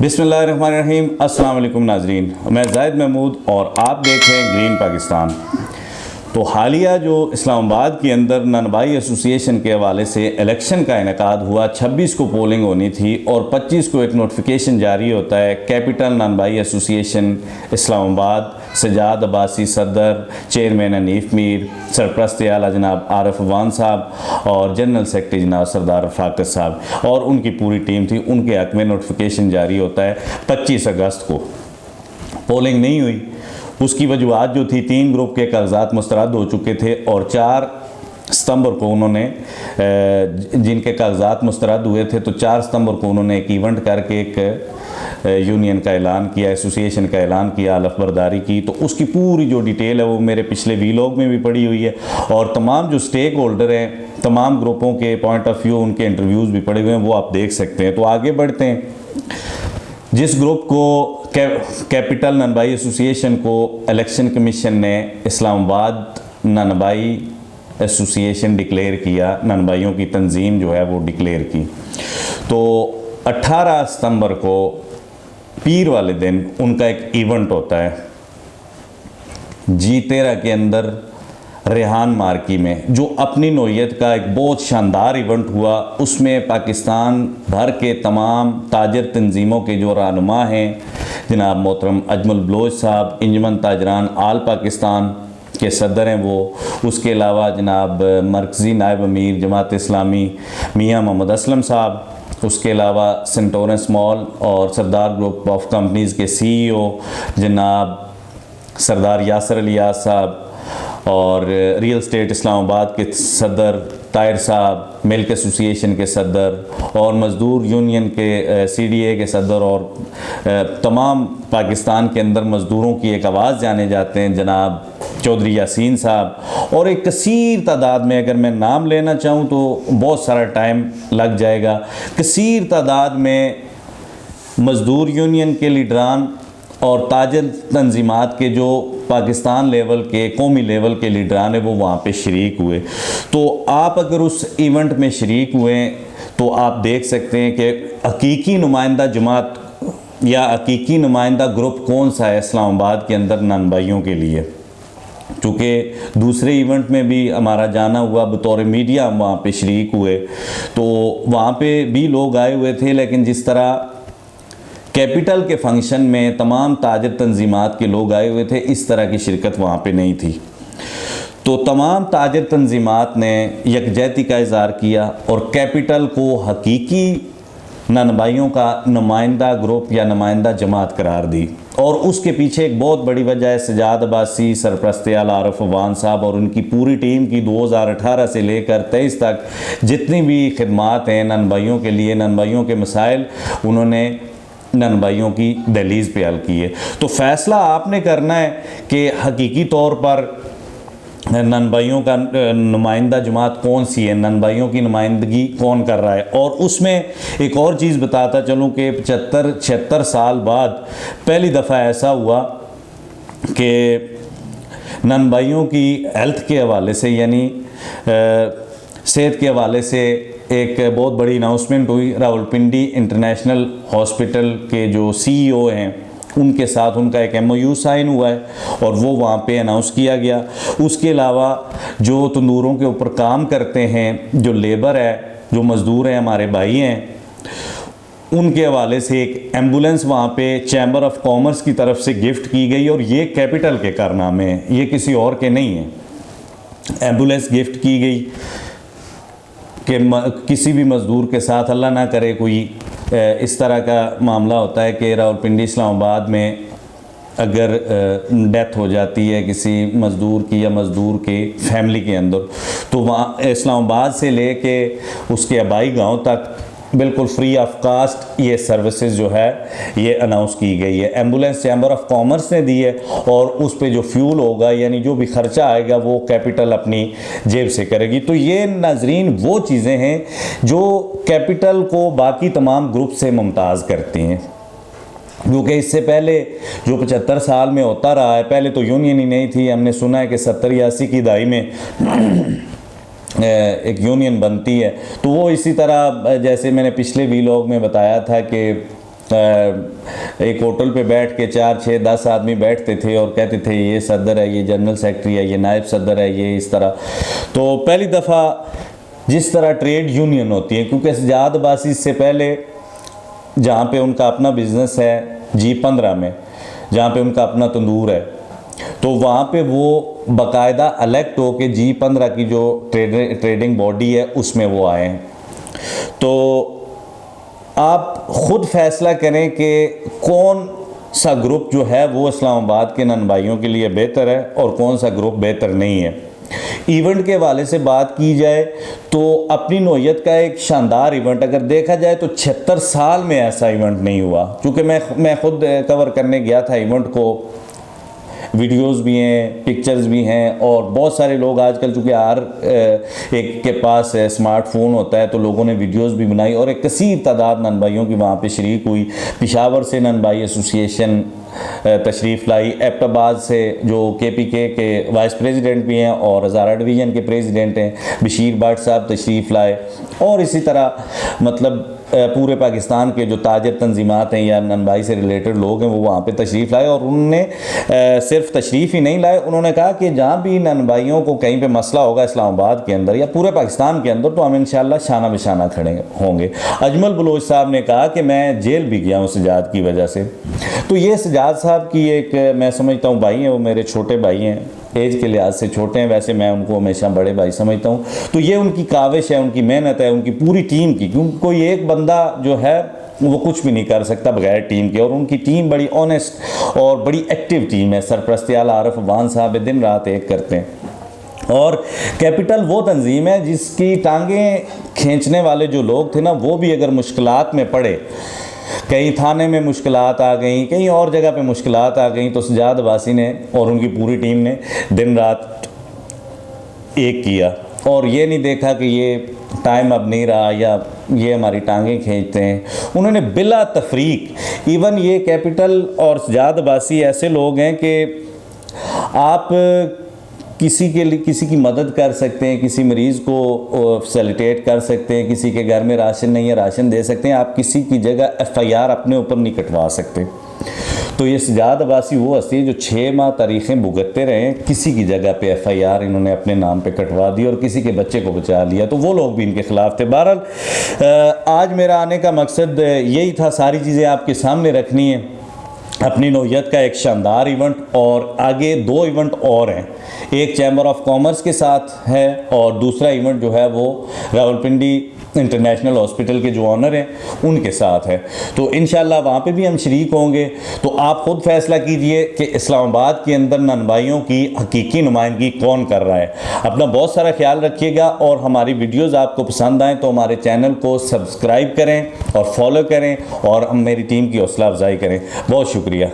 बिस्मिल्लाहिर्रहमानिर्रहीम। अस्सलाम वालेकुम नाजरीन, मैं जाहिद महमूद और आप देख रहे हैं ग्रीन पाकिस्तान। तो हालिया जो इस्लामाबाद के अंदर ननबाई एसोसिएशन के हवाले से इलेक्शन का इनेकाद हुआ, 26 को पोलिंग होनी थी और 25 को एक नोटिफिकेशन जारी होता है। कैपिटल ननबाई एसोसिएशन इस्लामाबाद, सजाद अब्बासी सदर, चेयरमैन हनीफ मीर, सरप्रस्त आला जनाब आरिफ अवान साहब और जनरल सेक्रेटरी जनाब सरदार रफाकत साहब और उनकी पूरी टीम थी। उनके हक में नोटिफिकेशन जारी होता है 25 अगस्त को। पोलिंग नहीं हुई, उसकी वजूहत जो थी, 3 ग्रुप के कागजात मुस्तरद हो चुके थे और 4 सितंबर को उन्होंने जिनके कागजात मुस्तरद हुए थे, तो 4 सितंबर को उन्होंने एक इवेंट करके एक यूनियन का ऐलान किया, एसोसिएशन का ऐलान किया, अलफबरदारी की। तो उसकी पूरी जो डिटेल है वो मेरे पिछले वीलॉग में भी पड़ी हुई है और तमाम जो स्टेक होल्डर हैं, तमाम ग्रुपों के पॉइंट ऑफ व्यू, उनके इंटरव्यूज़ भी पड़े हुए हैं, वो आप देख सकते हैं। तो आगे बढ़ते हैं। जिस ग्रुप को कैपिटल ननबाई एसोसिएशन को इलेक्शन कमीशन ने इस्लामाबाद ननबाई एसोसिएशन डिक्लेयर किया, ननबाइयों की तंजीम जो है वो डिक्लेयर की, तो 18 सितंबर को पीर वाले दिन उनका एक इवेंट होता है जी13 के अंदर रेहान मार्की में, जो अपनी नौइयत का एक बहुत शानदार इवेंट हुआ। उसमें पाकिस्तान भर के तमाम ताजर तंजीमों के जो रहनुमा हैं, जनाब मोहतरम अजमल बलोच साहब, इंजमन ताजरान आल पाकिस्तान के सदर हैं वो, उसके अलावा जनाब मरकज़ी नायब अमीर जमात इस्लामी मियाँ मोहम्मद असलम साहब, उसके अलावा सेंटोरस मॉल और सरदार ग्रुप ऑफ कंपनीज़ के CEO जनाब सरदार यासर अलियास साहब और रियल स्टेट इस्लामाबाद के सदर ताहिर साहब, मिल्क एसोसिएशन के सदर और मज़दूर यूनियन के CDA के सदर और तमाम पाकिस्तान के अंदर मज़दूरों की एक आवाज़ जाने जाते हैं जनाब चौधरी यासीन साहब, और एक कसीर तादाद में, अगर मैं नाम लेना चाहूँ तो बहुत सारा टाइम लग जाएगा, कसीर तादाद में मज़दूर यूनियन के लीडरान और ताजर तंजीमात के जो पाकिस्तान लेवल के, कौमी लेवल के लीडरान हैं, वो वहाँ पे शरीक हुए। तो आप अगर उस इवेंट में शरीक हुए तो आप देख सकते हैं कि हकीकी नुमाइंदा जमात या हकीकी नुमाइंदा ग्रुप कौन सा है इस्लामाबाद के अंदर ननबाइयों के लिए। चूँकि दूसरे इवेंट में भी हमारा जाना हुआ, बतौर मीडिया हम वहाँ पे शरीक हुए, तो वहाँ पे भी लोग आए हुए थे, लेकिन जिस तरह कैपिटल के फंक्शन में तमाम ताजर तंजीमात के लोग आए हुए थे, इस तरह की शिरकत वहाँ पे नहीं थी। तो तमाम ताजर तंजीमात ने यकजहती का इज़हार किया और कैपिटल को हकीकी ननबाइयों का नुमाइंदा ग्रुप या नुमाइंदा जमात करार दी। और उसके पीछे एक बहुत बड़ी वजह है सजाद अब्बासी, सरप्रस्त आला आरिफ अवान साहब और उनकी पूरी टीम की 2018 से लेकर 23 तक जितनी भी खिदमात हैं ननबाइयों के लिए, ननबाइयों के मसाइल उन्होंने ननबाइयों की दहलीज़ पे हल की है। तो फ़ैसला आपने करना है कि हकीकी तौर पर ननबाइयों का नुमाइंदा जमात कौन सी है, ननबाइयों की नुमाइंदगी कौन कर रहा है। और उसमें एक और चीज़ बताता चलूँ कि 75-76 साल बाद पहली दफ़ा ऐसा हुआ कि ननबाइयों की हेल्थ के हवाले से, यानी सेहत के हवाले से एक बहुत बड़ी अनाउंसमेंट हुई। रावलपिंडी इंटरनेशनल हॉस्पिटल के जो CEO हैं उनके साथ उनका एक MOU साइन हुआ है और वो वहाँ पे अनाउंस किया गया। उसके अलावा जो तंदूरों के ऊपर काम करते हैं, जो लेबर है, जो मज़दूर हैं, हमारे भाई हैं, उनके हवाले से एक एम्बुलेंस वहाँ पे चैम्बर ऑफ कॉमर्स की तरफ से गिफ्ट की गई और ये कैपिटल के कारनामे हैं, ये किसी और के नहीं हैं। एम्बुलेंस गिफ्ट की गई कि किसी भी मज़दूर के साथ अल्लाह ना करे कोई इस तरह का मामला होता है कि रावलपिंडी इस्लामाबाद में अगर डेथ हो जाती है किसी मज़दूर की या मज़दूर के फैमिली के अंदर, तो वहाँ इस्लामाबाद से ले कर उसके आबाई गांव तक बिल्कुल फ्री ऑफ कास्ट ये सर्विसेज जो है ये अनाउंस की गई है। एम्बुलेंस चैम्बर ऑफ कॉमर्स ने दी है और उस पे जो फ्यूल होगा, यानी जो भी खर्चा आएगा, वो कैपिटल अपनी जेब से करेगी। तो ये नाजरीन वो चीज़ें हैं जो कैपिटल को बाकी तमाम ग्रुप से मुमताज़ करती हैं, क्योंकि इससे पहले जो 75 साल में होता रहा है, पहले तो यूनियन ही नहीं थी। हमने सुना है कि 70-80 की दहाई में एक यूनियन बनती है, तो वो इसी तरह जैसे मैंने पिछले वीलॉग में बताया था कि एक होटल पे बैठ के 4, 6, 10 आदमी बैठते थे और कहते थे ये सदर है, ये जनरल सेक्रेटरी है, ये नायब सदर है, ये इस तरह। तो पहली दफ़ा जिस तरह ट्रेड यूनियन होती है, क्योंकि सजाद अब्बासी से पहले जहाँ पे उनका अपना बिज़नेस है G15 में, जहाँ पे उनका अपना तंदूर है, तो वहाँ पे वो बाकायदा इलेक्ट हो के G15 की जो ट्रेडिंग बॉडी है उसमें वो आए हैं। तो आप ख़ुद फैसला करें कि कौन सा ग्रुप जो है वो इस्लामाबाद के नन भाइयों के लिए बेहतर है और कौन सा ग्रुप बेहतर नहीं है। इवेंट के हवाले से बात की जाए तो अपनी नौयत का एक शानदार इवेंट अगर देखा जाए तो 76 साल में ऐसा इवेंट नहीं हुआ। क्योंकि मैं खुद कवर करने गया था इवेंट को, वीडियोस भी हैं, पिक्चर्स भी हैं, और बहुत सारे लोग आजकल चूँकि हर एक के पास स्मार्टफोन होता है तो लोगों ने वीडियोस भी बनाई और एक कसीर तादाद नन भाइयों की वहाँ पे शरीक हुई। पेशावर से नन भाई एसोसिएशन तशरीफ़ लाई, एबटाबाद से जो KPK के वाइस प्रेसिडेंट भी हैं और हज़ारा डिवीज़न के प्रेसिडेंट हैं बशीर भट्ट साहब तशरीफ़ लाए, और इसी तरह मतलब पूरे पाकिस्तान के जो ताजर तंजीमात हैं या नन भाई से रिलेटेड लोग हैं वो वहाँ पे तशरीफ़ लाए। और उन्होंने सिर्फ तशरीफ़ ही नहीं लाए, उन्होंने कहा कि जहाँ भी नन भाइयों को कहीं पे मसला होगा इस्लामाबाद के अंदर या पूरे पाकिस्तान के अंदर तो हम इंशाअल्लाह शाना बिशाना खड़े होंगे। अजमल बलोच साहब ने कहा कि मैं जेल भी गया हूँ सजाद की वजह से। तो ये सजाद साहब की एक मैं समझता हूँ भाई हैं, वो मेरे छोटे भाई हैं, एज के लिहाज से छोटे हैं, वैसे मैं उनको हमेशा बड़े भाई समझता हूँ। तो ये उनकी काविश है, उनकी मेहनत है, उनकी पूरी टीम की, क्योंकि कोई एक बंदा जो है वो कुछ भी नहीं कर सकता बगैर टीम के, और उनकी टीम बड़ी ऑनेस्ट और बड़ी एक्टिव टीम है। सरपरस्ती आला आरिफ अफगान साहब दिन रात एक करते हैं। और कैपिटल वो तंजीम है जिसकी टांगें खींचने वाले जो लोग थे ना, वो भी अगर मुश्किलात में पड़े, कहीं थाने में मुश्किलात आ गई, कहीं और जगह पे मुश्किलात आ गई, तो सजाद अब्बासी ने और उनकी पूरी टीम ने दिन रात एक किया और ये नहीं देखा कि ये टाइम अब नहीं रहा या ये हमारी टांगें खींचते हैं। उन्होंने बिला तफरीक, इवन ये कैपिटल और सजाद अब्बासी ऐसे लोग हैं कि आप किसी के लिए किसी की मदद कर सकते हैं, किसी मरीज़ को फैसिलिटेट कर सकते हैं, किसी के घर में राशन नहीं है राशन दे सकते हैं, आप किसी की जगह FIR अपने ऊपर नहीं कटवा सकते। तो ये सजाद अब्बासी वो हस्ती है जो 6 माह तारीखें भुगतते रहे, किसी की जगह पे FIR इन्होंने अपने नाम पे कटवा दी और किसी के बच्चे को बचा लिया, तो वो लोग भी इनके ख़िलाफ़ थे। बहरहाल आज मेरा आने का मकसद यही था, सारी चीज़ें आपके सामने रखनी है, अपनी नौयत का एक शानदार इवेंट, और आगे 2 इवेंट और हैं। एक चैम्बर ऑफ कॉमर्स के साथ है और दूसरा इवेंट जो है वो रावलपिंडी इंटरनेशनल हॉस्पिटल के जो ऑनर हैं उनके साथ है। तो इंशाल्लाह वहाँ पे भी हम शरीक होंगे। तो आप ख़ुद फैसला कीजिए कि इस्लामाबाद के अंदर नन भाइयों की हकीकी नुमाइंदगी कौन कर रहा है। अपना बहुत सारा ख्याल रखिएगा, और हमारी वीडियोज़ आपको पसंद आएँ तो हमारे चैनल को सब्सक्राइब करें और फॉलो करें और मेरी टीम की हौसला अफजाई करें। बहुत शुक्रिया।